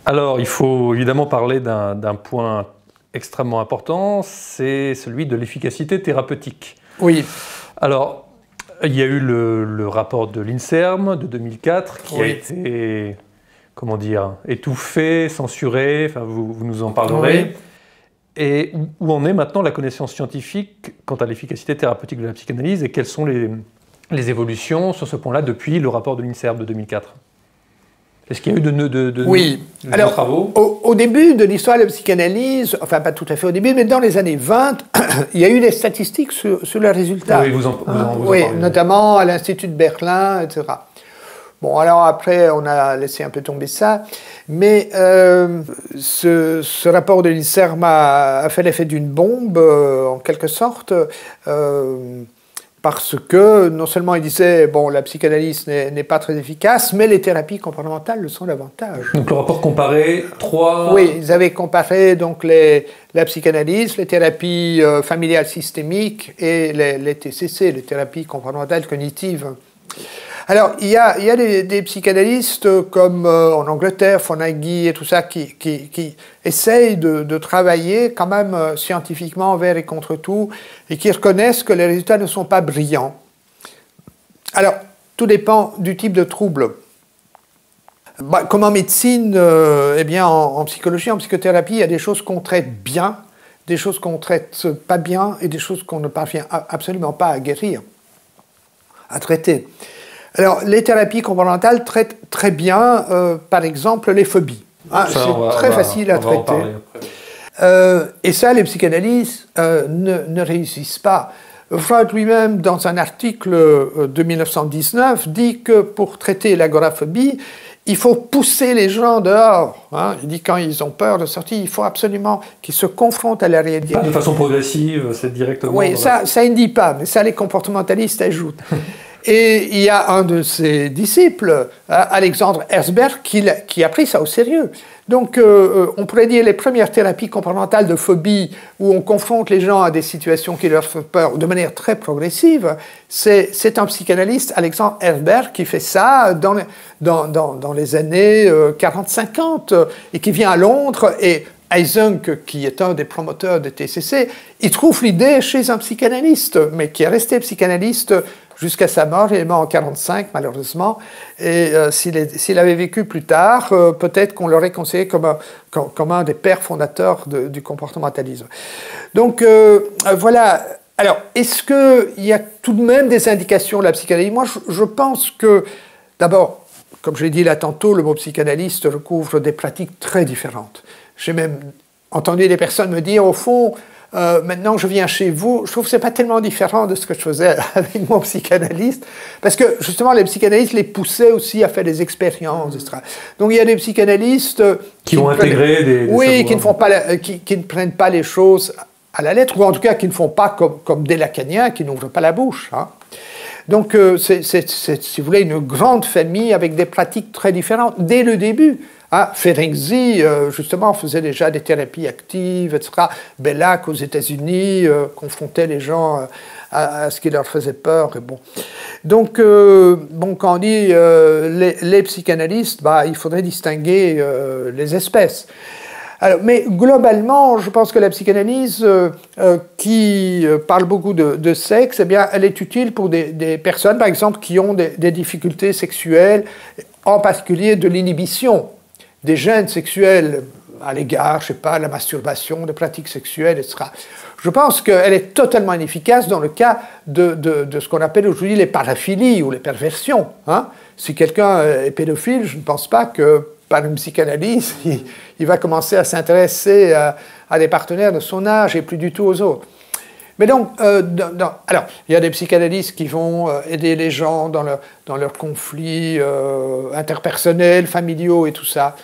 Alors, il faut évidemment parler d'un point extrêmement important, c'est celui de l'efficacité thérapeutique. Oui. Alors, il y a eu le rapport de l'INSERM de 2004 qui a été, comment dire, étouffé, censuré, enfin, vous nous en parlerez. Oui. Et où en est maintenant la connaissance scientifique quant à l'efficacité thérapeutique de la psychanalyse et quelles sont les évolutions sur ce point-là depuis le rapport de l'INSERM de 2004 ? Est-ce qu'il y a eu de nouveaux travaux ? Au début de l'histoire de la psychanalyse, enfin pas tout à fait au début, mais dans les années 20, il y a eu des statistiques sur les résultats. Oui, vous en parlez. Notamment à l'Institut de Berlin, etc. Bon, alors après, on a laissé un peu tomber ça, mais ce rapport de l'INSERM a fait l'effet d'une bombe, en quelque sorte, parce que non seulement il disait bon, la psychanalyse n'est pas très efficace, mais les thérapies comportementales le sont davantage. Donc le rapport comparait trois... Oui, ils avaient comparé donc la psychanalyse, les thérapies familiales systémiques et les TCC, les thérapies comportementales cognitives. Alors, il y a des psychanalystes comme en Angleterre, Fonagy et tout ça, qui essayent de travailler quand même scientifiquement envers et contre tout, et qui reconnaissent que les résultats ne sont pas brillants. Alors, tout dépend du type de trouble. Comme en médecine, eh bien, en psychologie, en psychothérapie, il y a des choses qu'on traite bien, des choses qu'on traite pas bien, et des choses qu'on ne parvient absolument pas à guérir, à traiter. Alors, les thérapies comportementales traitent très bien, par exemple, les phobies. C'est très facile à traiter. Et ça, les psychanalystes ne réussissent pas. Freud lui-même, dans un article de 1919, dit que pour traiter l'agoraphobie, il faut pousser les gens dehors. Il dit quand ils ont peur de sortir, il faut absolument qu'ils se confrontent à la réalité. Pas de façon progressive, c'est directement... Oui, ça il ne dit pas, mais ça, les comportementalistes ajoutent. Et il y a un de ses disciples, Alexandre Herzberg, qui a pris ça au sérieux. Donc, on pourrait dire les premières thérapies comportementales de phobie, où on confronte les gens à des situations qui leur font peur de manière très progressive, c'est un psychanalyste, Alexandre Herzberg, qui fait ça dans les années 40-50, et qui vient à Londres, et Eysenck, qui est un des promoteurs de TCC, il trouve l'idée chez un psychanalyste, mais qui est resté psychanalyste jusqu'à sa mort. Il est mort en 1945, malheureusement. Et s'il avait vécu plus tard, peut-être qu'on l'aurait considéré comme un des pères fondateurs du comportementalisme. Donc, voilà. Alors, est-ce qu'il y a tout de même des indications de la psychanalyse ? Moi, je pense que, d'abord, comme je l'ai dit là tantôt, le mot psychanalyste recouvre des pratiques très différentes. J'ai même entendu des personnes me dire, au fond, maintenant je viens chez vous, je trouve que ce n'est pas tellement différent de ce que je faisais avec mon psychanalyste, parce que justement les psychanalystes les poussaient aussi à faire des expériences, etc. Donc il y a des psychanalystes qui ont intégré des oui, qui ne prennent pas les choses à la lettre, ou en tout cas qui ne font pas comme des lacaniens, qui n'ouvrent pas la bouche. Donc c'est, si vous voulez, une grande famille avec des pratiques très différentes dès le début. Ferenczi, justement, faisait déjà des thérapies actives, etc. Bellac, aux États-Unis, confrontait les gens à ce qui leur faisait peur. Et bon. Donc, quand on dit les psychanalystes, il faudrait distinguer les espèces. Alors, mais globalement, je pense que la psychanalyse, qui parle beaucoup de sexe, eh bien, elle est utile pour des personnes, par exemple, qui ont des difficultés sexuelles, en particulier de l'inhibition des gènes sexuels à l'égard, je ne sais pas, de la masturbation, des pratiques sexuelles, etc. Je pense qu'elle est totalement inefficace dans le cas de ce qu'on appelle aujourd'hui les paraphilies ou les perversions. Si quelqu'un est pédophile, je ne pense pas que par une psychanalyse, il va commencer à s'intéresser à des partenaires de son âge et plus du tout aux autres. Mais donc, alors, il y a des psychanalystes qui vont aider les gens dans leurs conflits interpersonnels, familiaux et tout ça.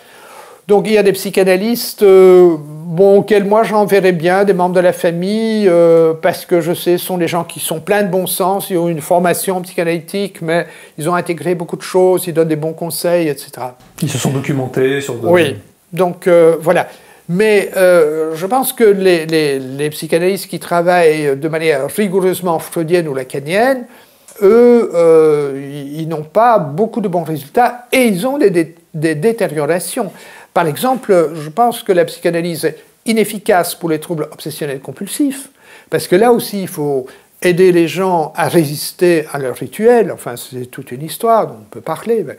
Donc, il y a des psychanalystes auxquels moi j'enverrais bien des membres de la famille, parce que je sais, ce sont des gens qui sont pleins de bon sens, ils ont une formation psychanalytique, mais ils ont intégré beaucoup de choses, ils donnent des bons conseils, etc. Ils se sont documentés sur... Oui, donc voilà. Mais je pense que les psychanalystes qui travaillent de manière rigoureusement freudienne ou lacanienne, eux, ils n'ont pas beaucoup de bons résultats et ils ont des détériorations. Par exemple, je pense que la psychanalyse est inefficace pour les troubles obsessionnels compulsifs, parce que là aussi, il faut aider les gens à résister à leur rituel. Enfin, c'est toute une histoire dont on peut parler. Mais,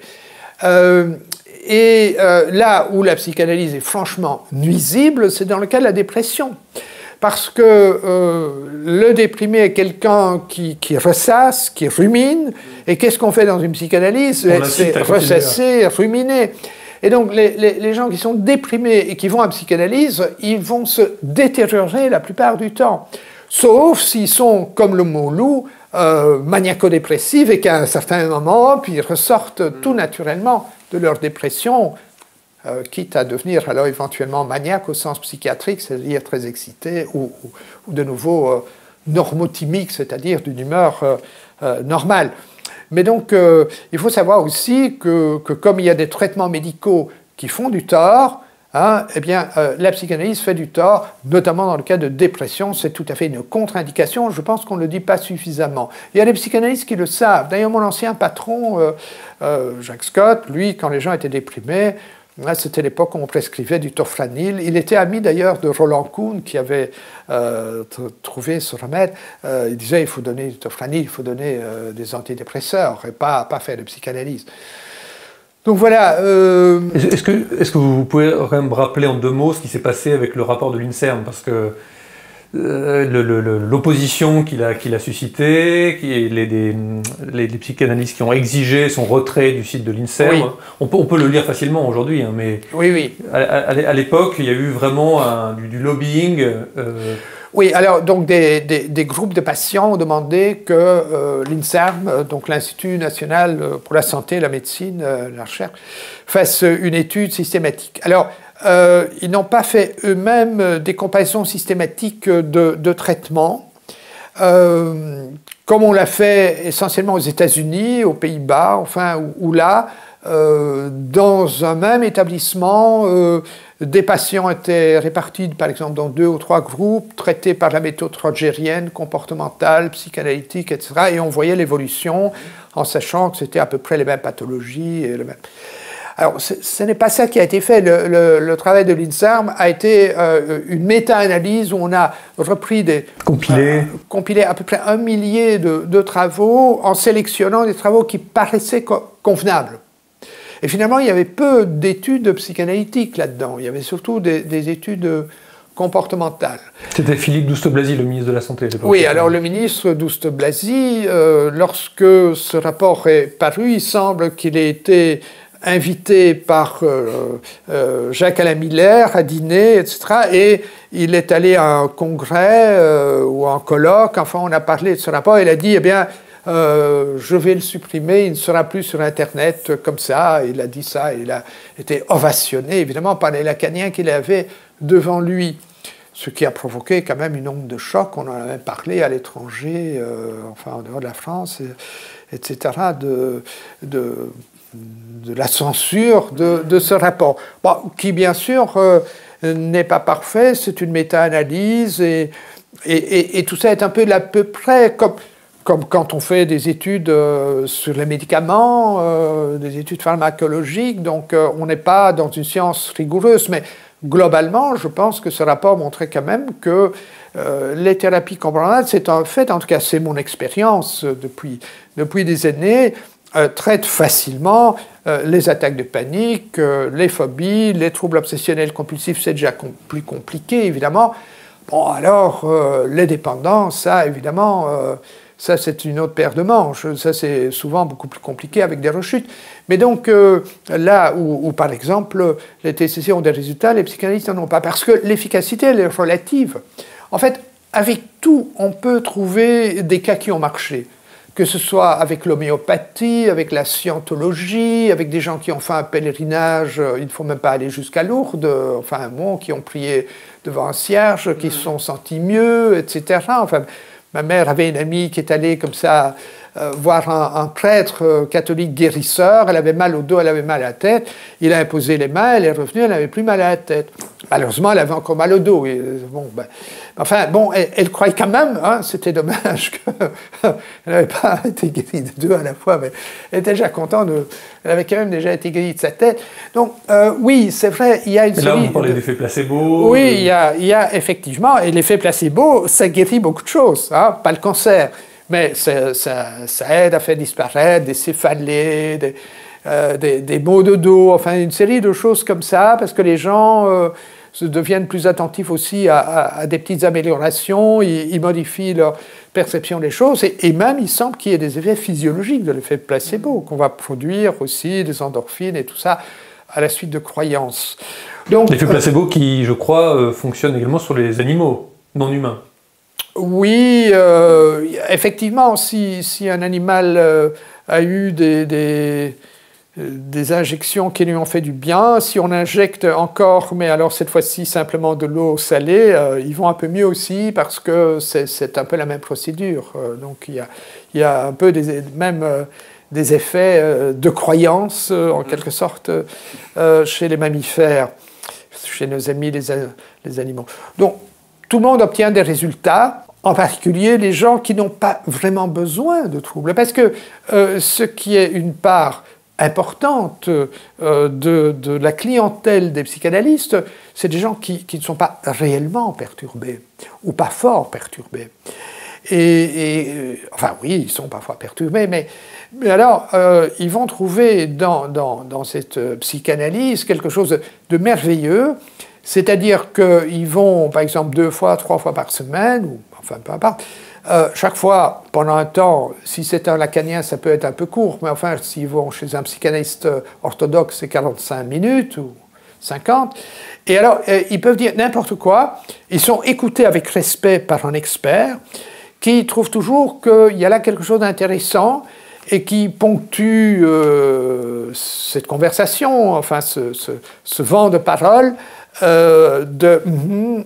là où la psychanalyse est franchement nuisible, c'est dans le cas de la dépression. Parce que le déprimé est quelqu'un qui ressasse, qui rumine. Et qu'est-ce qu'on fait dans une psychanalyse? C'est ressasser, ruminer. Et donc, les gens qui sont déprimés et qui vont à la psychanalyse, ils vont se détériorer la plupart du temps. Sauf s'ils sont, comme le mot loup, maniaco-dépressifs et qu'à un certain moment, puis ils ressortent tout naturellement de leur dépression, quitte à devenir alors éventuellement maniaque au sens psychiatrique, c'est-à-dire très excité, ou de nouveau normotimique, c'est-à-dire d'une humeur normale. Mais donc, il faut savoir aussi que comme il y a des traitements médicaux qui font du tort, hein, eh bien, la psychanalyse fait du tort, notamment dans le cas de dépression. C'est tout à fait une contre-indication. Je pense qu'on ne le dit pas suffisamment. Il y a des psychanalystes qui le savent. D'ailleurs, mon ancien patron, Jacques Scott, lui, quand les gens étaient déprimés, c'était l'époque où on prescrivait du tofranil. Il était ami d'ailleurs de Roland Kuhn qui avait trouvé ce remède. Il disait il faut donner du tofranil, il faut donner des antidépresseurs et pas faire de psychanalyse. Donc voilà. Est-ce que vous pouvez me rappeler en 2 mots ce qui s'est passé avec le rapport de l'INSERM? Parce que l'opposition qu'il a suscité, les psychanalystes qui ont exigé son retrait du site de l'INSERM, oui. on peut le lire facilement aujourd'hui, hein, mais oui. À l'époque, il y a eu vraiment du lobbying. Oui, alors donc des groupes de patients ont demandé que l'INSERM, donc l'Institut national pour la santé, la médecine, la recherche, fasse une étude systématique. Alors, ils n'ont pas fait eux-mêmes des comparaisons systématiques de traitement, comme on l'a fait essentiellement aux États-Unis, aux Pays-Bas, enfin, où là, dans un même établissement, des patients étaient répartis, par exemple, dans 2 ou 3 groupes, traités par la méthode rogérienne, comportementale, psychanalytique, etc. Et on voyait l'évolution en sachant que c'était à peu près les mêmes pathologies et le même. Alors, ce n'est pas ça qui a été fait. Le travail de l'INSERM a été une méta-analyse où on a repris compilé à peu près 1 millier de travaux en sélectionnant des travaux qui paraissaient convenables. Et finalement, il y avait peu d'études psychanalytiques là-dedans. Il y avait surtout des études comportementales. C'était Philippe Douste-Blazy, le ministre de la Santé à l'époque. Oui, alors le ministre Douste-Blazy, lorsque ce rapport est paru, il semble qu'il ait été invité par Jacques-Alain Miller à dîner, etc. Et il est allé à un congrès ou à un colloque, enfin on a parlé de ce rapport, il a dit, eh bien, je vais le supprimer, il ne sera plus sur Internet comme ça. Il a dit ça, il a été ovationné, évidemment, par les lacaniens qu'il avait devant lui. Ce qui a provoqué quand même une onde de choc, on en a même parlé à l'étranger, enfin en dehors de la France, etc., de la censure de ce rapport. Bon, qui, bien sûr, n'est pas parfait, c'est une méta-analyse, et tout ça est un peu à peu près comme quand on fait des études sur les médicaments, des études pharmacologiques, donc on n'est pas dans une science rigoureuse, mais globalement, je pense que ce rapport montrait quand même que les thérapies comportementales, c'est un fait, en tout cas c'est mon expérience depuis des années, traitent facilement les attaques de panique, les phobies, les troubles obsessionnels compulsifs, c'est déjà plus compliqué, évidemment. Bon, alors, les dépendances, ça, évidemment, ça, c'est une autre paire de manches. Ça, c'est souvent beaucoup plus compliqué avec des rechutes. Mais donc, là où, par exemple, les TCC ont des résultats, les psychanalystes n'en ont pas, parce que l'efficacité, elle est relative. En fait, avec tout, on peut trouver des cas qui ont marché. Que ce soit avec l'homéopathie, avec la scientologie, avec des gens qui ont fait un pèlerinage, il ne faut même pas aller jusqu'à Lourdes, enfin, bon, qui ont prié devant un cierge, qui se sont sentis mieux, etc. Enfin, ma mère avait une amie qui est allée comme ça voir un prêtre catholique guérisseur, elle avait mal au dos, elle avait mal à la tête, il a imposé les mains, elle est revenue, elle n'avait plus mal à la tête. Malheureusement, elle avait encore mal au dos. Et, elle croyait quand même, hein, c'était dommage qu'elle n'avait pas été guérie des deux à la fois, mais elle était déjà contente, elle avait quand même déjà été guérie de sa tête. Donc, oui, c'est vrai, il y a une série... Là, vous parlez d'effet placebo. Oui, il y a effectivement, et l'effet placebo, ça guérit beaucoup de choses, hein, pas le cancer, mais ça aide à faire disparaître des céphalées, des maux de dos, enfin une série de choses comme ça, parce que les gens deviennent plus attentifs aussi à des petites améliorations, ils modifient leur perception des choses, et même il semble qu'il y ait des effets physiologiques de l'effet placebo, qu'on va produire aussi des endorphines et tout ça à la suite de croyances. L'effet placebo qui, je crois, fonctionne également sur les animaux non humains. Oui, effectivement, si un animal a eu des injections qui lui ont fait du bien, si on injecte encore, mais alors cette fois-ci simplement de l'eau salée, ils vont un peu mieux aussi parce que c'est un peu la même procédure. Donc il y a un peu des effets de croyance, en quelque sorte, chez les mammifères, chez nos amis les animaux. Donc, tout le monde obtient des résultats, en particulier les gens qui n'ont pas vraiment besoin de troubles. Parce que ce qui est une part importante de la clientèle des psychanalystes, c'est des gens qui ne sont pas réellement perturbés, ou pas fort perturbés. Enfin oui, ils sont parfois perturbés, mais alors ils vont trouver dans cette psychanalyse quelque chose de merveilleux, c'est-à-dire qu'ils vont, par exemple, 2 fois, 3 fois par semaine, ou enfin peu importe, chaque fois, pendant un temps, si c'est un lacanien, ça peut être un peu court, mais enfin, s'ils vont chez un psychanalyste orthodoxe, c'est 45 minutes ou 50. Et alors, ils peuvent dire n'importe quoi, ils sont écoutés avec respect par un expert, qui trouve toujours qu'il y a là quelque chose d'intéressant et qui ponctue cette conversation, enfin ce vent de parole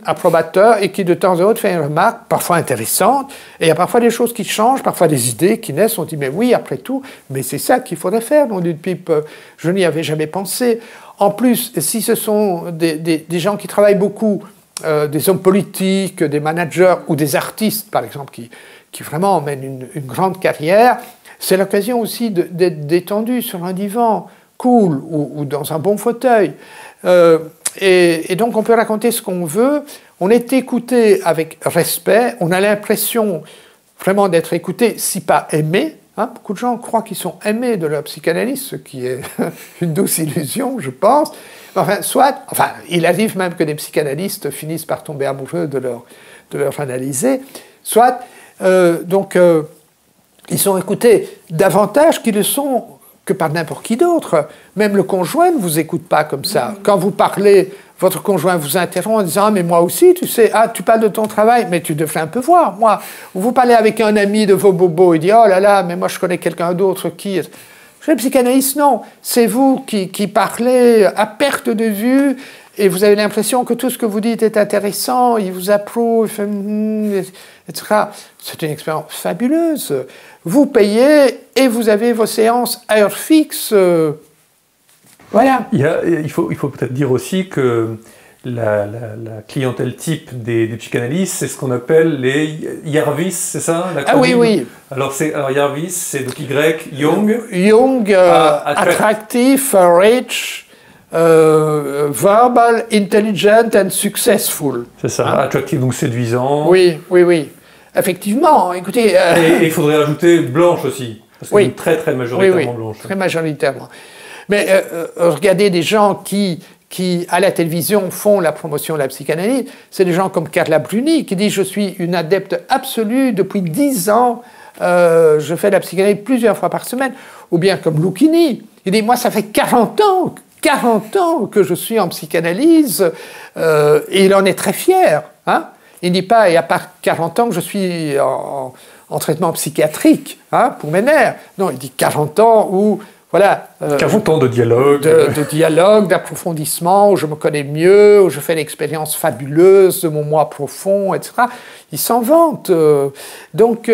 approbateur et qui de temps en temps fait une remarque parfois intéressante, et il y a parfois des choses qui changent, parfois des idées qui naissent, on dit mais oui, après tout, mais c'est ça qu'il faudrait faire, nom d'une pipe, je n'y avais jamais pensé. En plus, si ce sont des gens qui travaillent beaucoup, des hommes politiques, des managers ou des artistes, par exemple, qui vraiment mènent une grande carrière, c'est l'occasion aussi d'être détendu sur un divan cool ou dans un bon fauteuil. Et donc on peut raconter ce qu'on veut, on est écouté avec respect, on a l'impression vraiment d'être écouté, si pas aimé. Hein, beaucoup de gens croient qu'ils sont aimés de leur psychanalyste, ce qui est une douce illusion, je pense. Enfin, il arrive même que des psychanalystes finissent par tomber amoureux de leur analysé. Ils sont écoutés davantage qu'ils le sont que par n'importe qui d'autre. Même le conjoint ne vous écoute pas comme ça. Quand vous parlez, votre conjoint vous interrompt en disant « Ah, mais moi aussi, tu sais, tu parles de ton travail, mais tu devrais un peu voir, moi. » Ou vous parlez avec un ami de vos bobos, il dit « Oh là là, mais moi je connais quelqu'un d'autre qui... » Chez le psychanalyste, non. C'est vous qui parlez à perte de vue et vous avez l'impression que tout ce que vous dites est intéressant, il vous approuve, etc. C'est une expérience fabuleuse. Vous payez et vous avez vos séances à heure fixe. Voilà. Il faut peut-être dire aussi que la clientèle type des psychanalystes, c'est ce qu'on appelle les Jarvis, c'est ça? Ah oui, oui. Alors Jarvis, c'est donc Y, Young. Young, attractive, rich, verbal, intelligent and successful. C'est ça, hein? Attractive, donc séduisant. Oui, oui, oui. Effectivement, écoutez... Et il faudrait ajouter blanche aussi, parce que très très majoritairement blanche. Très majoritairement. Mais regardez des gens qui, à la télévision, font la promotion de la psychanalyse, c'est des gens comme Carla Bruni, qui dit « Je suis une adepte absolue, depuis 10 ans, je fais la psychanalyse plusieurs fois par semaine. » Ou bien comme Lucchini, il dit « Moi, ça fait 40 ans que je suis en psychanalyse, et il en est très fier. Hein. Il ne dit pas « Il n'y a pas 40 ans que je suis en traitement psychiatrique pour mes nerfs. » Non, il dit 40 ans où voilà. Qu'un temps de dialogue. De dialogue, d'approfondissement, où je me connais mieux, où je fais l'expérience fabuleuse de mon moi profond, etc. Ils s'en vantent. Donc,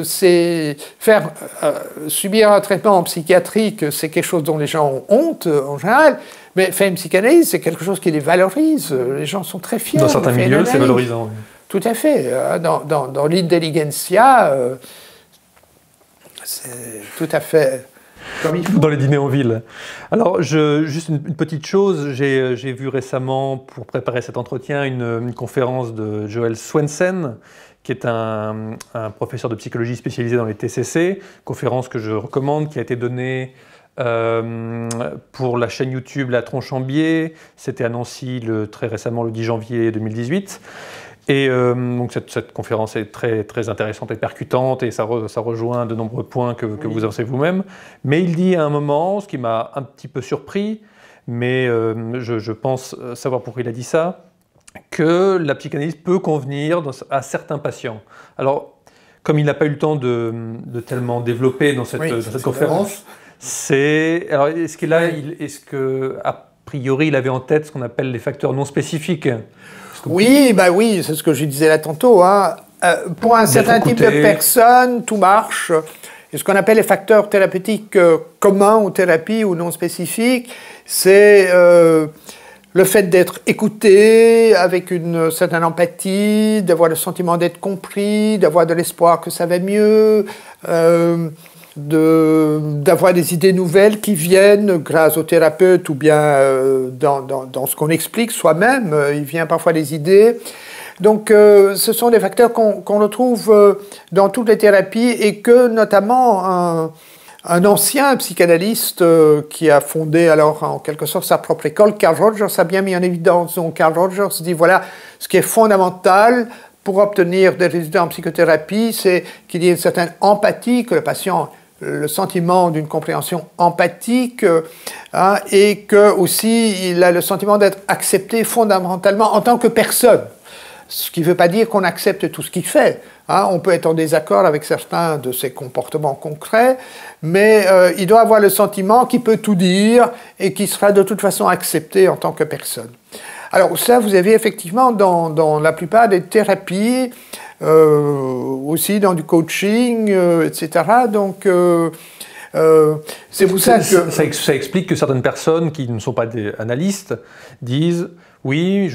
c'est faire subir un traitement psychiatrique, c'est quelque chose dont les gens ont honte en général. Mais faire une psychanalyse, c'est quelque chose qui les valorise. Les gens sont très fiers. Dans certains milieux, c'est valorisant. Oui. Tout à fait. Dans l'intelligentsia, c'est tout à fait comme il faut. Dans les dîners en ville. Alors, juste une petite chose, j'ai vu récemment, pour préparer cet entretien, une conférence de Joel Swensen, qui est un professeur de psychologie spécialisé dans les TCC, conférence que je recommande, qui a été donnée pour la chaîne YouTube La Tronche en Biais. C'était à Nancy très récemment, le 10 janvier 2018. Et donc cette conférence est très, très intéressante et percutante, et ça rejoint de nombreux points que vous avancez vous-même. Mais il dit à un moment, ce qui m'a un petit peu surpris, mais je pense savoir pourquoi il a dit ça, que la psychanalyse peut convenir à certains patients. Alors, comme il n'a pas eu le temps de tellement développer dans cette conférence, alors est-ce que a priori il avait en tête ce qu'on appelle les facteurs non spécifiques? Oui, oui, c'est ce que je disais là tantôt. Hein. Pour un certain type de personnes, tout marche. Et ce qu'on appelle les facteurs thérapeutiques communs aux thérapies ou non spécifiques, c'est le fait d'être écouté avec une certaine empathie, d'avoir le sentiment d'être compris, d'avoir de l'espoir que ça va mieux, d'avoir des idées nouvelles qui viennent grâce au thérapeute ou bien dans ce qu'on explique soi-même. Il vient parfois des idées. Donc ce sont des facteurs qu'on retrouve dans toutes les thérapies et que notamment un ancien psychanalyste qui a fondé alors en quelque sorte sa propre école, Carl Rogers, a bien mis en évidence. Donc Carl Rogers dit voilà, ce qui est fondamental pour obtenir des résultats en psychothérapie, c'est qu'il y ait une certaine empathie, que le patient le sentiment d'une compréhension empathique et que aussi il a le sentiment d'être accepté fondamentalement en tant que personne. Ce qui ne veut pas dire qu'on accepte tout ce qu'il fait. On peut être en désaccord avec certains de ses comportements concrets, mais il doit avoir le sentiment qu'il peut tout dire et qu'il sera de toute façon accepté en tant que personne. Alors ça, vous avez effectivement dans la plupart des thérapies, aussi dans du coaching, etc. Donc, c'est pour ça que... Ça explique que certaines personnes qui ne sont pas des analystes disent, oui,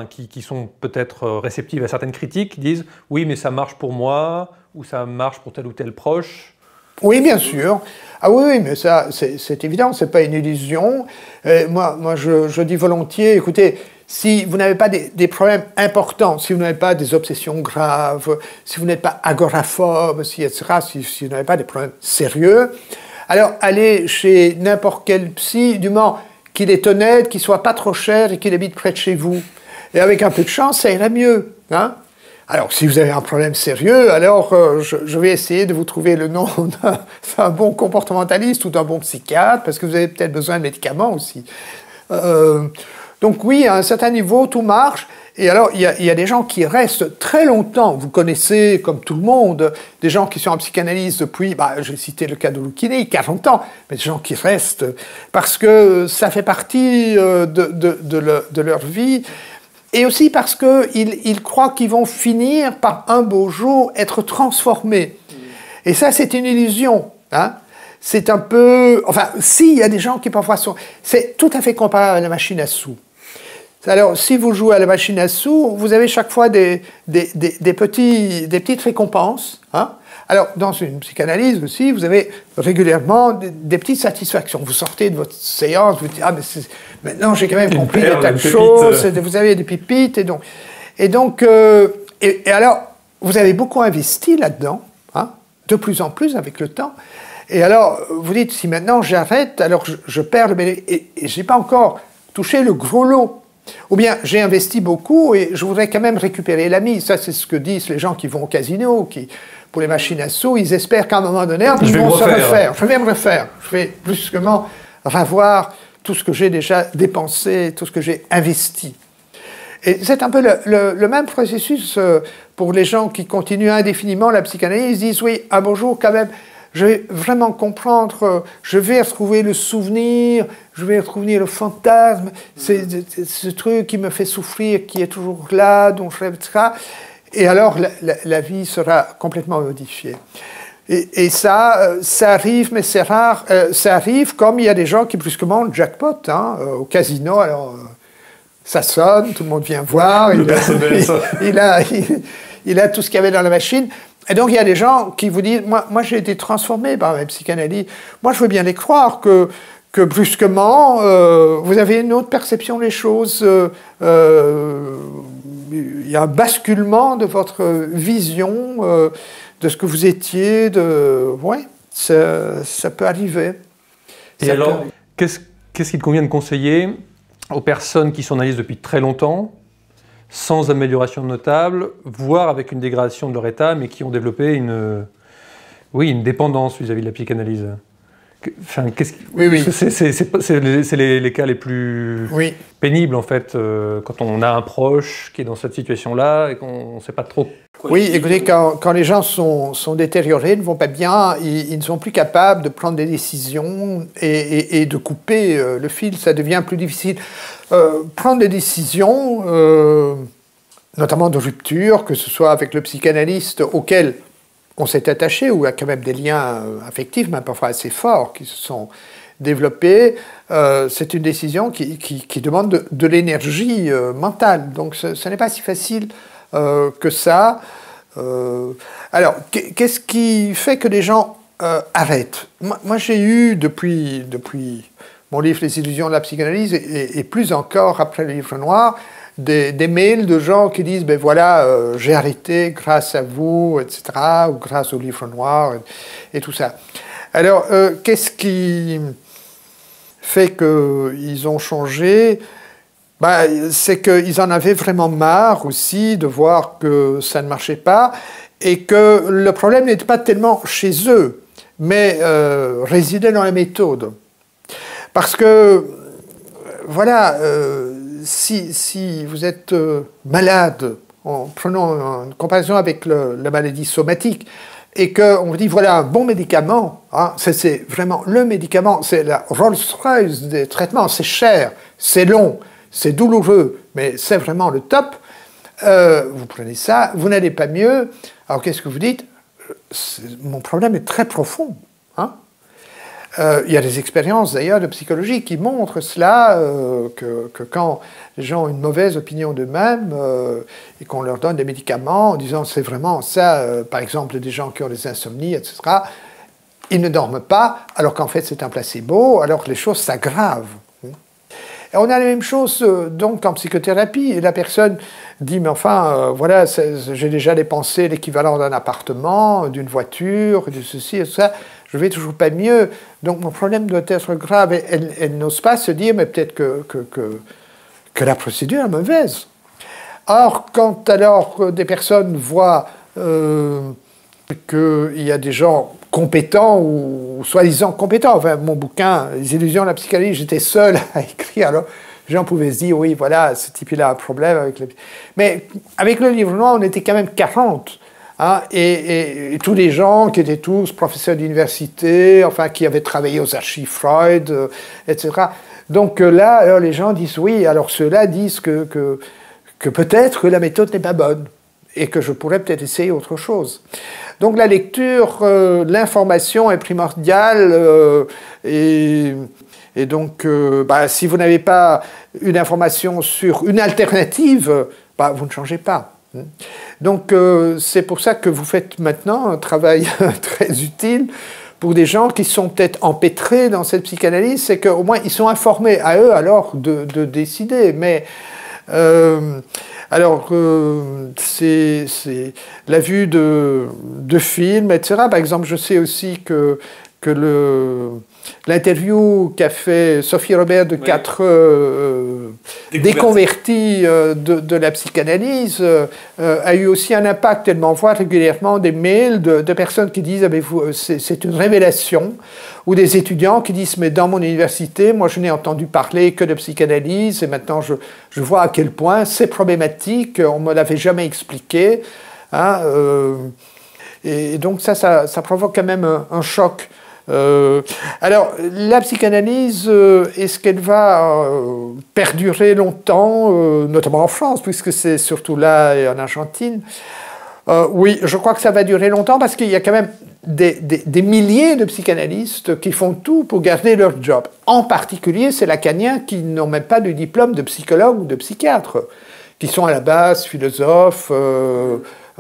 qui sont peut-être réceptives à certaines critiques, disent, oui, mais ça marche pour moi, ou ça marche pour tel ou tel proche. Oui, bien sûr. Ah oui, mais ça, c'est évident, c'est pas une illusion. Moi, je dis volontiers, écoutez, si vous n'avez pas des problèmes importants, si vous n'avez pas des obsessions graves, si vous n'êtes pas agoraphobe, etc., si vous n'avez pas des problèmes sérieux, alors allez chez n'importe quel psy, du moment qu'il est honnête, qu'il soit pas trop cher et qu'il habite près de chez vous. Et avec un peu de chance, ça ira mieux. Hein? Alors, si vous avez un problème sérieux, alors je vais essayer de vous trouver le nom d'un bon comportementaliste ou d'un bon psychiatre, parce que vous avez peut-être besoin de médicaments aussi. Donc oui, à un certain niveau, tout marche. Et alors, il y a des gens qui restent très longtemps. Vous connaissez, comme tout le monde, des gens qui sont en psychanalyse depuis, j'ai cité le cas de Lucchini, 40 ans, mais des gens qui restent parce que ça fait partie de leur vie. Et aussi parce qu'ils croient qu'ils vont finir par un beau jour être transformés. Et ça, c'est une illusion. Hein? C'est un peu... Enfin, si, il y a des gens qui parfois sont... C'est tout à fait comparable à la machine à sous. Alors, si vous jouez à la machine à sous, vous avez chaque fois des petites récompenses. Hein? Alors, dans une psychanalyse aussi, vous avez régulièrement des petites satisfactions. Vous sortez de votre séance, vous dites « Ah, mais maintenant j'ai quand même compris des tas de choses. » Vous avez des pépites. Et donc alors, vous avez beaucoup investi là-dedans, hein, de plus en plus avec le temps. Et alors, vous dites « Si maintenant j'arrête, alors je perds le bénéfice. » Et je n'ai pas encore touché le gros lot. Ou bien, j'ai investi beaucoup et je voudrais quand même récupérer la mise. Ça, c'est ce que disent les gens qui vont au casino, qui, pour les machines à sous, ils espèrent qu'à un moment donné, ils vont se refaire. Je vais me refaire. Je vais brusquement revoir tout ce que j'ai déjà dépensé, tout ce que j'ai investi. Et c'est un peu le même processus pour les gens qui continuent indéfiniment la psychanalyse. Ils disent, oui, un bon jour, quand même, je vais vraiment comprendre, je vais retrouver le souvenir, je vais retrouver le fantasme, c'est ce truc qui me fait souffrir, qui est toujours là, dont je rêve, etc. Et alors la vie sera complètement modifiée. Et ça arrive, mais c'est rare. Ça arrive comme il y a des gens qui brusquement jackpot au casino. Alors, ça sonne, tout le monde vient voir, il a tout ce qu'il y avait dans la machine. Et donc, il y a des gens qui vous disent, moi j'ai été transformé par la psychanalyse. Moi, je veux bien les croire que brusquement, vous avez une autre perception des choses. Il y a un basculement de votre vision, de ce que vous étiez. Ouais, ça peut arriver. Et alors, qu'est-ce qu'il convient de conseiller aux personnes qui sont analysées depuis très longtemps, sans amélioration notable, voire avec une dégradation de leur état, mais qui ont développé une dépendance vis-à-vis de la psychanalyse? Enfin, oui. C'est les cas les plus pénibles, en fait, quand on a un proche qui est dans cette situation-là et qu'on ne sait pas trop quoi. Oui, écoutez, quand les gens sont détériorés, ne vont pas bien, ils ne sont plus capables de prendre des décisions et de couper le fil, ça devient plus difficile. Prendre des décisions, notamment de rupture, que ce soit avec le psychanalyste auquel on s'est attaché, ou il y a quand même des liens affectifs, même parfois assez forts, qui se sont développés, c'est une décision qui demande de l'énergie mentale. Donc ce n'est pas si facile que ça. Alors, qu'est-ce qui fait que les gens arrêtent? Moi j'ai eu, depuis mon livre Les illusions de la psychanalyse, et plus encore après le livre noir, des mails de gens qui disent, ben voilà, j'ai arrêté grâce à vous, etc., ou grâce au livre noir, et tout ça. Alors, qu'est-ce qui fait qu'ils ont changé? C'est qu'ils en avaient vraiment marre aussi de voir que ça ne marchait pas, et que le problème n'était pas tellement chez eux, mais résidait dans la méthode. Parce que, voilà, si vous êtes malade, en prenant une comparaison avec la maladie somatique, et qu'on vous dit, voilà, un bon médicament, c'est vraiment le médicament, c'est la Rolls-Royce des traitements, c'est cher, c'est long, c'est douloureux, mais c'est vraiment le top, vous prenez ça, vous n'allez pas mieux, alors qu'est-ce que vous dites? Mon problème est très profond, il y a des expériences d'ailleurs de psychologie qui montrent cela, que quand les gens ont une mauvaise opinion d'eux-mêmes et qu'on leur donne des médicaments en disant c'est vraiment ça, par exemple des gens qui ont des insomnies, etc., ils ne dorment pas alors qu'en fait c'est un placebo, alors que les choses s'aggravent. Et on a la même chose donc en psychothérapie, et la personne dit mais enfin voilà, j'ai déjà dépensé l'équivalent d'un appartement, d'une voiture, de ceci et tout ça, je vais toujours pas mieux, donc mon problème doit être grave. Et elle n'ose pas se dire, mais peut-être que la procédure est mauvaise. Or, quand alors des personnes voient qu'il y a des gens compétents ou soi-disant compétents, enfin mon bouquin, Les illusions de la psychanalyse, j'étais seul à écrire, alors les gens pouvaient se dire, oui, voilà, ce type-là a un problème avec le... Mais avec le livre noir, on était quand même 40. Et tous les gens qui étaient tous professeurs d'université, enfin qui avaient travaillé aux archives Freud, etc. Donc là, alors, les gens disent oui, alors ceux-là disent que peut-être que la méthode n'est pas bonne et que je pourrais peut-être essayer autre chose. Donc la lecture, l'information est primordiale et donc si vous n'avez pas une information sur une alternative, vous ne changez pas. Donc c'est pour ça que vous faites maintenant un travail très utile pour des gens qui sont peut-être empêtrés dans cette psychanalyse, c'est qu'au moins ils sont informés, à eux alors de décider. Mais c'est la vue de films, etc. Par exemple, je sais aussi que l'interview qu'a fait Sophie Robert de 4 déconvertis de la psychanalyse a eu aussi un impact. Elle m'envoie régulièrement des mails de personnes qui disent c'est une révélation, ou des étudiants qui disent mais dans mon université, moi je n'ai entendu parler que de psychanalyse et maintenant je vois à quel point c'est problématique, on ne me l'avait jamais expliqué. Et donc ça provoque quand même un choc. Alors, la psychanalyse, est-ce qu'elle va perdurer longtemps, notamment en France, puisque c'est surtout là et en Argentine? Oui, je crois que ça va durer longtemps parce qu'il y a quand même des milliers de psychanalystes qui font tout pour garder leur job. En particulier, ces lacaniens qui n'ont même pas de diplôme de psychologue ou de psychiatre, qui sont à la base philosophes,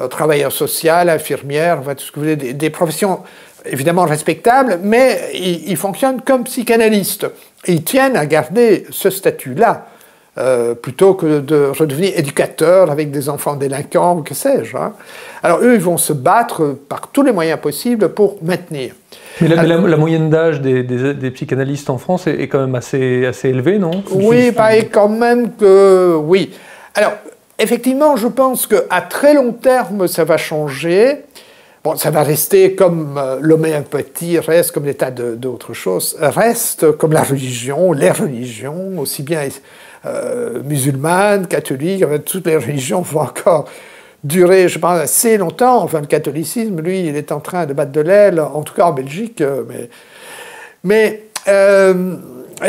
travailleurs sociaux, infirmières, enfin, tout ce que vous voulez, des professions évidemment respectables, mais ils fonctionnent comme psychanalystes. Et ils tiennent à garder ce statut-là, plutôt que de redevenir éducateurs avec des enfants délinquants, ou que sais-je. Hein. Alors eux, ils vont se battre par tous les moyens possibles pour maintenir. Mais la moyenne d'âge des psychanalystes en France est quand même assez élevée, non? Oui, pareil quand même que... Oui. Alors, effectivement, je pense qu'à très long terme, ça va changer. Bon, ça va rester comme l'homéopathie reste, comme des tas d'autres choses, reste comme la religion, les religions, aussi bien musulmanes, catholiques, toutes les religions vont encore durer, je pense, assez longtemps. Enfin, le catholicisme, lui, il est en train de battre de l'aile, en tout cas en Belgique.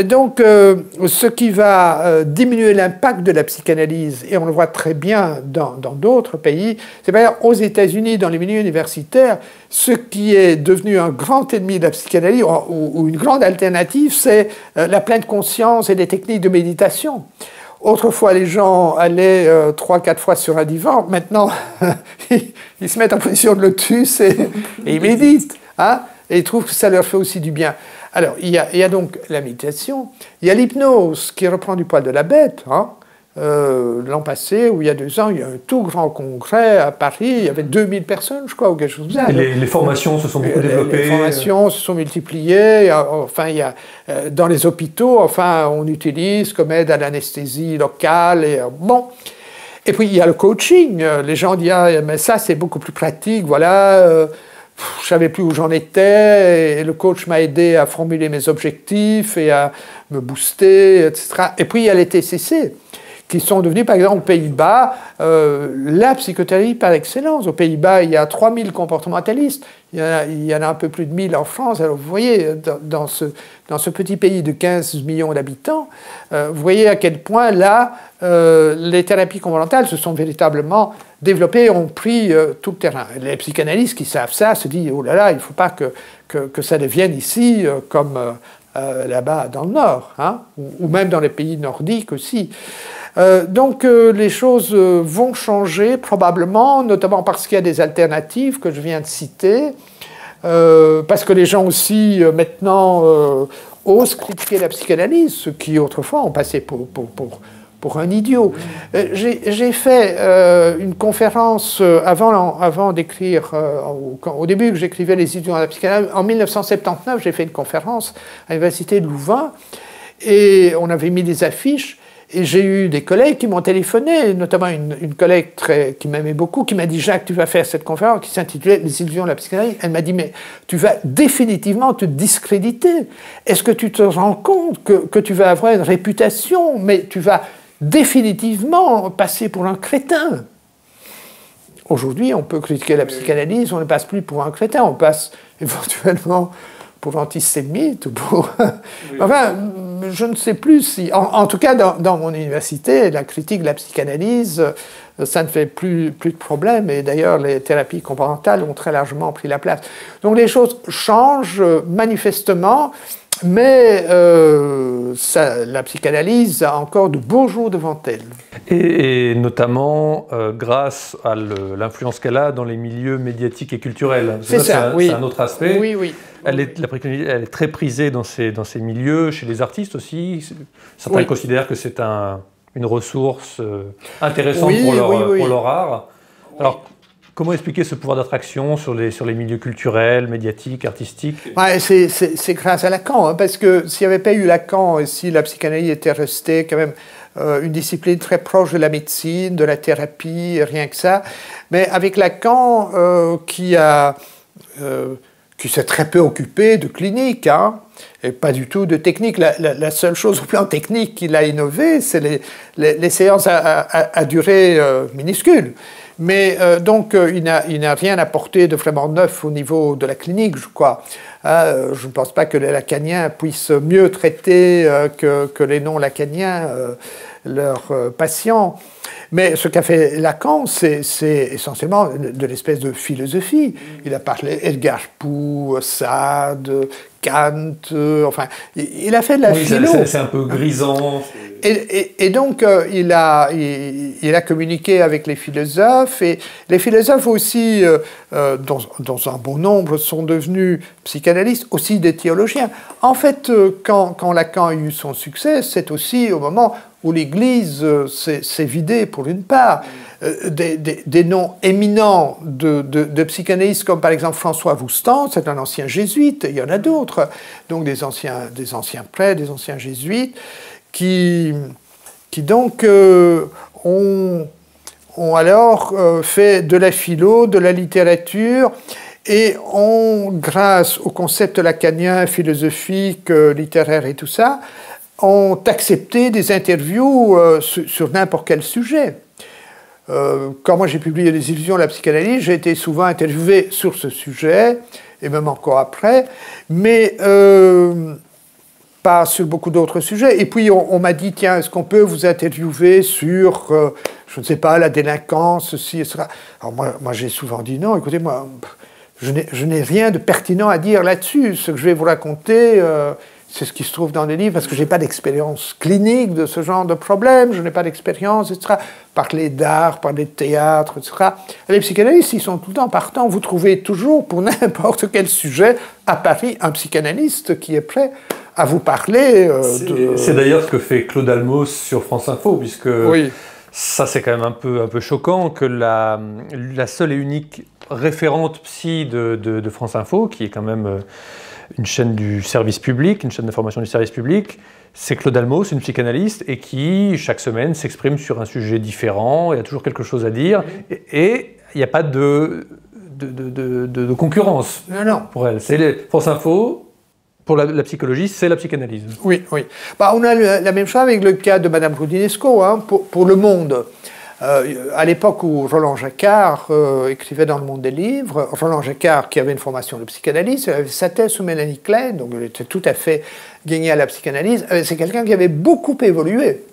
Donc, ce qui va diminuer l'impact de la psychanalyse, et on le voit très bien dans d'autres pays, c'est par exemple aux États-Unis, dans les milieux universitaires, ce qui est devenu un grand ennemi de la psychanalyse, ou une grande alternative, c'est la pleine conscience et les techniques de méditation. Autrefois, les gens allaient 3-4 fois sur un divan. Maintenant, ils se mettent en position de lotus et ils méditent. Hein, et ils trouvent que ça leur fait aussi du bien. Alors, il y a donc la méditation. Il y a l'hypnose qui reprend du poil de la bête. Hein. L'an passé, ou il y a 2 ans, il y a un tout grand congrès à Paris. Il y avait 2000 personnes, je crois, ou quelque chose comme ça. Les formations se sont beaucoup développées. Les formations se sont multipliées. Enfin, il y a, dans les hôpitaux, enfin, on utilise comme aide à l'anesthésie locale. Bon. Et puis, il y a le coaching. Les gens disent, ah, mais ça, c'est beaucoup plus pratique. Voilà. Je ne savais plus où j'en étais, et le coach m'a aidé à formuler mes objectifs et à me booster, etc. Et puis, il y a les TCC, qui sont devenus, par exemple, aux Pays-Bas, la psychothérapie par excellence. Aux Pays-Bas, il y a 3000 comportementalistes, il y en a un peu plus de 1000 en France. Alors, vous voyez, dans ce petit pays de 15 millions d'habitants, vous voyez à quel point, là, les thérapies comportementales se sont véritablement développées et ont pris tout le terrain. Les psychanalystes qui savent ça se disent « Oh là là, il ne faut pas que ça devienne ici comme là-bas dans le Nord, hein, ou même dans les pays nordiques aussi ». Donc les choses vont changer probablement, notamment parce qu'il y a des alternatives que je viens de citer, parce que les gens aussi maintenant osent critiquer la psychanalyse, ceux qui autrefois ont passé pour un idiot. J'ai fait une conférence avant d'écrire, au début que j'écrivais les idiots dans la psychanalyse, en 1979 j'ai fait une conférence à l'université de Louvain, et on avait mis des affiches. Et j'ai eu des collègues qui m'ont téléphoné, notamment une collègue qui m'aimait beaucoup, qui m'a dit « Jacques, tu vas faire cette conférence qui s'intitulait « Les illusions de la psychanalyse ». Elle m'a dit « Mais tu vas définitivement te discréditer. Est-ce que tu te rends compte que tu vas avoir une réputation, mais tu vas définitivement passer pour un crétin ?» Aujourd'hui, on peut critiquer la psychanalyse, on ne passe plus pour un crétin, on passe éventuellement pour antisémite ou pour... Enfin, je ne sais plus si... En tout cas, dans mon université, la critique de la psychanalyse, ça ne fait plus de problème. Et d'ailleurs, les thérapies comportementales ont très largement pris la place. Donc les choses changent manifestement, mais la psychanalyse a encore de beaux jours devant elle. Et notamment grâce à l'influence qu'elle a dans les milieux médiatiques et culturels. C'est ça, oui. C'est un autre aspect. Oui, oui. Elle est très prisée dans ces milieux, chez les artistes aussi. Certains considèrent que c'est une ressource intéressante pour leur art. Alors, comment expliquer ce pouvoir d'attraction sur les milieux culturels, médiatiques, artistiques? Ouais, c'est grâce à Lacan, hein, parce que s'il n'y avait pas eu Lacan, et si la psychanalyse était restée quand même une discipline très proche de la médecine, de la thérapie, rien que ça, mais avec Lacan qui s'est très peu occupé de clinique, hein, et pas du tout de technique. La seule chose au plan technique qu'il a innové, c'est les séances à durée minuscule. Mais donc, il n'a rien apporté de vraiment neuf au niveau de la clinique, je crois. Je ne pense pas que les lacaniens puissent mieux traiter que les non-lacaniens leurs patients. Mais ce qu'a fait Lacan, c'est essentiellement de l'espèce de philosophie. Il a parlé Edgar Poe, Sade, Kant, enfin, il a fait de la philo. C'est un peu grisant. Et donc, il a communiqué avec les philosophes, et les philosophes aussi, dans un bon nombre, sont devenus psychanalystes, aussi des théologiens. En fait, quand Lacan a eu son succès, c'est aussi au moment où l'Église s'est vidée, pour une part. Des noms éminents de psychanalystes, comme par exemple François Voustan, c'est un ancien jésuite, il y en a d'autres, donc des anciens prêtres, des anciens jésuites, qui donc ont alors fait de la philo, de la littérature, et ont, grâce au concept lacanien, philosophique, littéraire et tout ça, ont accepté des interviews sur n'importe quel sujet. Quand moi j'ai publié Les illusions de la psychanalyse, j'ai été souvent interviewé sur ce sujet, et même encore après, mais pas sur beaucoup d'autres sujets. Et puis on m'a dit, tiens, est-ce qu'on peut vous interviewer sur, je ne sais pas, la délinquance, ceci, etc. Alors moi j'ai souvent dit non, écoutez, moi, je n'ai rien de pertinent à dire là-dessus. Ce que je vais vous raconter, c'est ce qui se trouve dans les livres, parce que je n'ai pas d'expérience clinique de ce genre de problème, je n'ai pas d'expérience, etc. Parler d'art, parler de théâtre, etc. Les psychanalystes, ils sont tout le temps partants. Vous trouvez toujours, pour n'importe quel sujet, à Paris, un psychanalyste qui est prêt à vous parler C'est d'ailleurs ce que fait Claude Almos sur France Info, puisque oui. Ça, c'est quand même un peu choquant que la seule et unique référente psy de France Info, qui est quand même une chaîne du service public, une chaîne d'information du service public, c'est Claude Almos, une psychanalyste, et qui, chaque semaine, s'exprime sur un sujet différent, il y a toujours quelque chose à dire, et il n'y a pas de concurrence pour elle. C'est France Info. Pour la psychologie, c'est la psychanalyse. Oui, oui. On a la même chose avec le cas de Mme Roudinesco, hein, pour Le Monde. À l'époque où Roland Jacquard écrivait dans Le Monde des livres, Roland Jacquard, qui avait une formation de psychanalyste, il avait sa thèse sous Mélanie Klein, donc il était tout à fait gagné à la psychanalyse. C'est quelqu'un qui avait beaucoup évolué,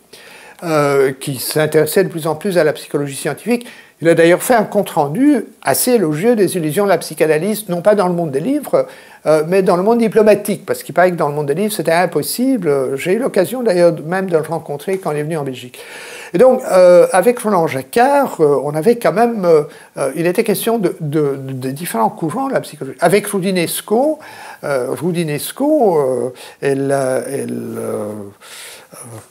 qui s'intéressait de plus en plus à la psychologie scientifique. Il a d'ailleurs fait un compte-rendu assez élogieux des illusions de la psychanalyse, non pas dans Le Monde des livres, mais dans le monde diplomatique, parce qu'il paraît que dans Le Monde des livres, c'était impossible. J'ai eu l'occasion d'ailleurs même de le rencontrer quand il est venu en Belgique. Et donc, avec Roland Jacquard, on avait quand même... il était question de différents courants de la psychologie. Avec Roudinesco, elle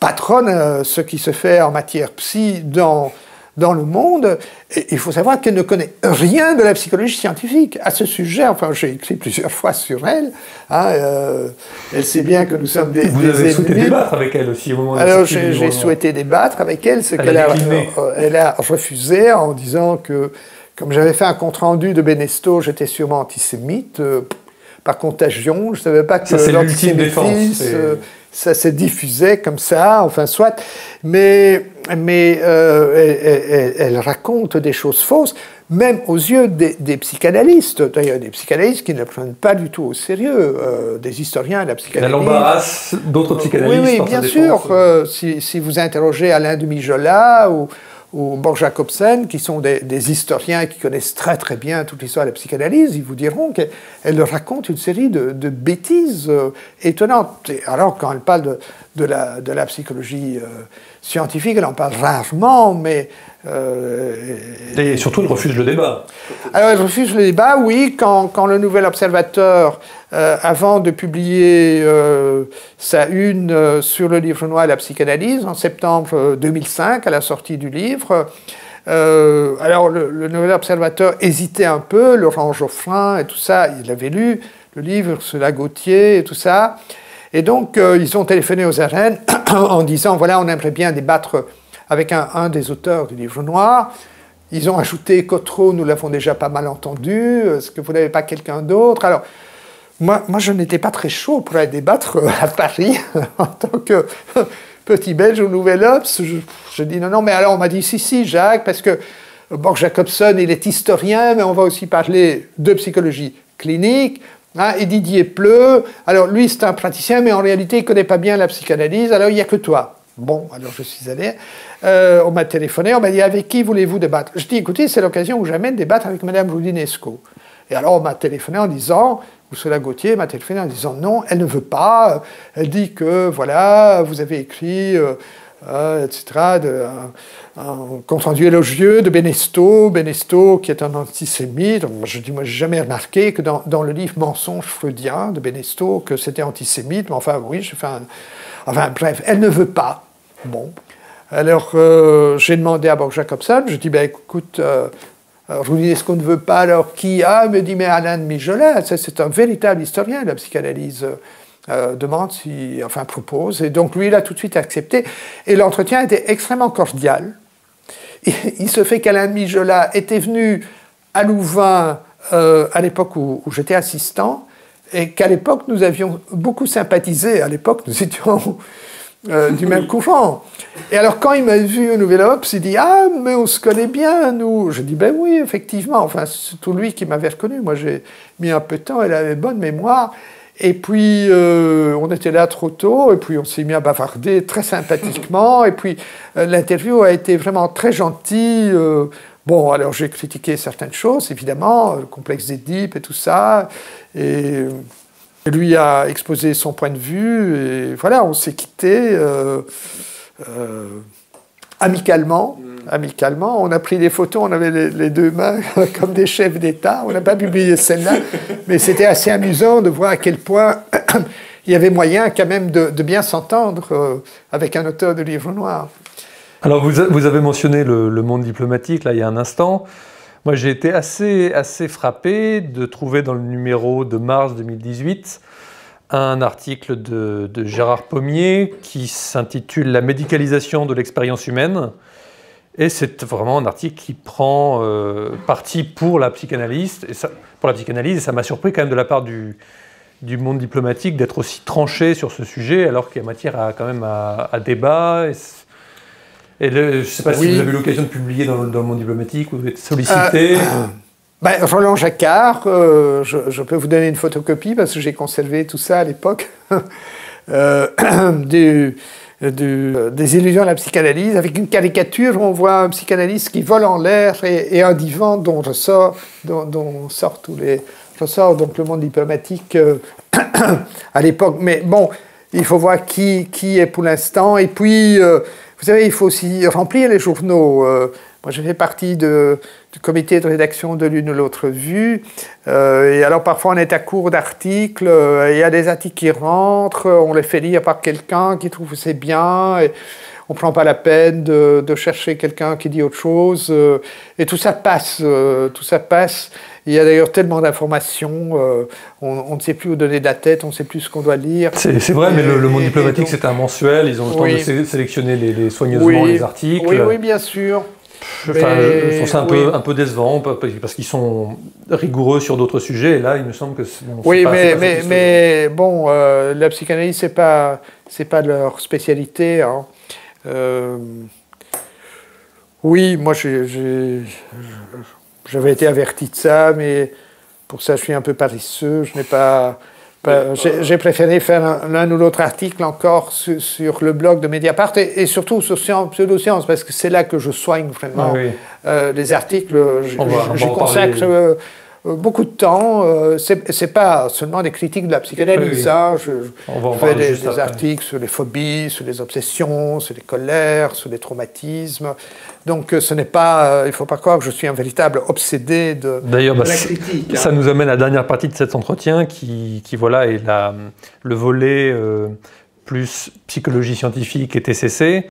patronne ce qui se fait en matière psy dans le monde, et il faut savoir qu'elle ne connaît rien de la psychologie scientifique à ce sujet. Enfin, j'ai écrit plusieurs fois sur elle. Elle sait bien que nous sommes des Vous avez souhaité débattre avec elle aussi au moment de la Alors, j'ai souhaité débattre avec elle, ce qu'elle elle a refusé en disant que, comme j'avais fait un compte-rendu de Benesto, j'étais sûrement antisémite, par contagion. Je ne savais pas que l'antisémitisme... ça se diffusait comme ça, enfin soit, mais elle raconte des choses fausses, même aux yeux des psychanalystes, d'ailleurs des psychanalystes qui ne prennent pas du tout au sérieux, des historiens de la psychanalyse. Elle embarrasse d'autres psychanalystes. Oui, bien sûr. Si vous interrogez Alain de Mijola ou Borg Jacobsen, qui sont des historiens qui connaissent très très bien toute l'histoire de la psychanalyse, ils vous diront qu'elle raconte une série de bêtises étonnantes. Alors, quand elle parle de la psychologie scientifique, elle en parle rarement, mais... Et surtout, elle refuse le débat. Alors, elle refuse le débat, oui, quand le Nouvel Observateur, avant de publier sa une sur le livre noir et la psychanalyse, en septembre 2005, à la sortie du livre, alors le Nouvel Observateur hésitait un peu, Laurent Geoffrin et tout ça, il avait lu le livre, Ursula Gauthier et tout ça, et donc ils ont téléphoné aux arènes en disant, voilà, on aimerait bien débattre avec un des auteurs du livre noir. Ils ont ajouté Cotreau, nous l'avons déjà pas mal entendu, est-ce que vous n'avez pas quelqu'un d'autre? Alors, moi, je n'étais pas très chaud pour aller débattre à Paris en tant que petit Belge au Nouvel Obs. Je dis non, mais alors on m'a dit si, Jacques, parce que Borg Jacobson, il est historien, mais on va aussi parler de psychologie clinique. Hein, et Didier Pleu, alors lui c'est un praticien, mais en réalité il ne connaît pas bien la psychanalyse, alors il n'y a que toi. Bon, alors je suis allé, on m'a téléphoné, on m'a dit avec qui voulez-vous débattre? Je dis écoutez, c'est l'occasion ou jamais de débattre avec Mme Roudinesco. Et alors on m'a téléphoné en disant, Ursula Gauthier m'a téléphoné en disant non, elle ne veut pas, elle dit que voilà, vous avez écrit, etc., un compte-rendu élogieux de Benesto qui est un antisémite. Je dis, moi, j'ai jamais remarqué que dans le livre Mensonges freudiens de Benesto, que c'était antisémite, mais enfin, oui, je fais enfin, bref, elle ne veut pas. Bon. Alors, j'ai demandé à Borg Jacobson, je dis, ben, écoute, Roudinesco ne veut pas, alors qui a? Il me dit, mais Alain de Mijola, c'est un véritable historien de la psychanalyse. Demande enfin propose, et donc lui il a tout de suite accepté, et l'entretien était extrêmement cordial. Il se fait qu'Alain de Mijola était venu à Louvain à l'époque où j'étais assistant, et qu'à l'époque nous avions beaucoup sympathisé, à l'époque nous étions du même courant. Et alors quand il m'a vu au Nouvel Obs, il dit « Ah, mais on se connaît bien, nous !» Je dis « Ben oui, effectivement, enfin c'est surtout lui qui m'avait reconnu, moi j'ai mis un peu de temps, il avait bonne mémoire. » Et puis, on était là trop tôt, et puis on s'est mis à bavarder très sympathiquement, et puis l'interview a été vraiment très gentille. Bon, alors j'ai critiqué certaines choses, évidemment, le complexe d'Édipe et tout ça, et lui a exposé son point de vue, et voilà, on s'est quittés amicalement. Amicalement, on a pris des photos, on avait les deux mains comme des chefs d'État. On n'a pas publié celle-là, mais c'était assez amusant de voir à quel point il y avait moyen quand même de bien s'entendre avec un auteur de livre noir. Alors vous avez mentionné le monde diplomatique là il y a un instant. Moi j'ai été assez frappé de trouver dans le numéro de mars 2018 un article de Gérard Pommier qui s'intitule « La médicalisation de l'expérience humaine ». Et c'est vraiment un article qui prend parti pour la psychanalyse, et ça m'a surpris quand même de la part du monde diplomatique d'être aussi tranché sur ce sujet, alors qu'il y a matière quand même à débat. Je ne sais pas si vous avez eu l'occasion de publier dans le monde diplomatique ou d'être sollicité. Ben, Roland Jacquard, je peux vous donner une photocopie parce que j'ai conservé tout ça à l'époque. Des illusions à la psychanalyse, avec une caricature où on voit un psychanalyste qui vole en l'air et un divan dont sort tous les ressorts, donc le monde diplomatique à l'époque. Mais bon, il faut voir qui est pour l'instant. Et puis, vous savez, il faut aussi remplir les journaux. Moi, j'ai fait partie du comité de rédaction de l'une ou l'autre vue. Et alors, parfois, on est à court d'articles. Il y a des articles qui rentrent. On les fait lire par quelqu'un qui trouve que c'est bien. Et on ne prend pas la peine de chercher quelqu'un qui dit autre chose. Et tout ça passe. Tout ça passe. Il y a d'ailleurs tellement d'informations. On ne sait plus où donner de la tête. On ne sait plus ce qu'on doit lire. C'est vrai, mais le monde diplomatique, c'est un mensuel. Ils ont le temps de sélectionner soigneusement les articles. Oui, bien sûr. Enfin, je trouve ça un peu décevant parce qu'ils sont rigoureux sur d'autres sujets et là il me semble que mais bon, la psychanalyse c'est pas leur spécialité, hein. Oui, moi j'avais été averti de ça, mais pour ça je suis un peu paresseux. Je n'ai pas j'ai préféré faire l'un ou l'autre article encore sur le blog de Mediapart et surtout sur Pseudosciences, parce que c'est là que je soigne vraiment les articles. J'y consacre beaucoup de temps. C'est pas seulement des critiques de la psychanalyse. Je fais des articles sur les phobies, sur les obsessions, sur les colères, sur les traumatismes. Donc ce n'est pas, il ne faut pas croire que je suis un véritable obsédé de la critique. Ça nous amène à la dernière partie de cet entretien qui voilà, est le volet plus psychologie scientifique et TCC.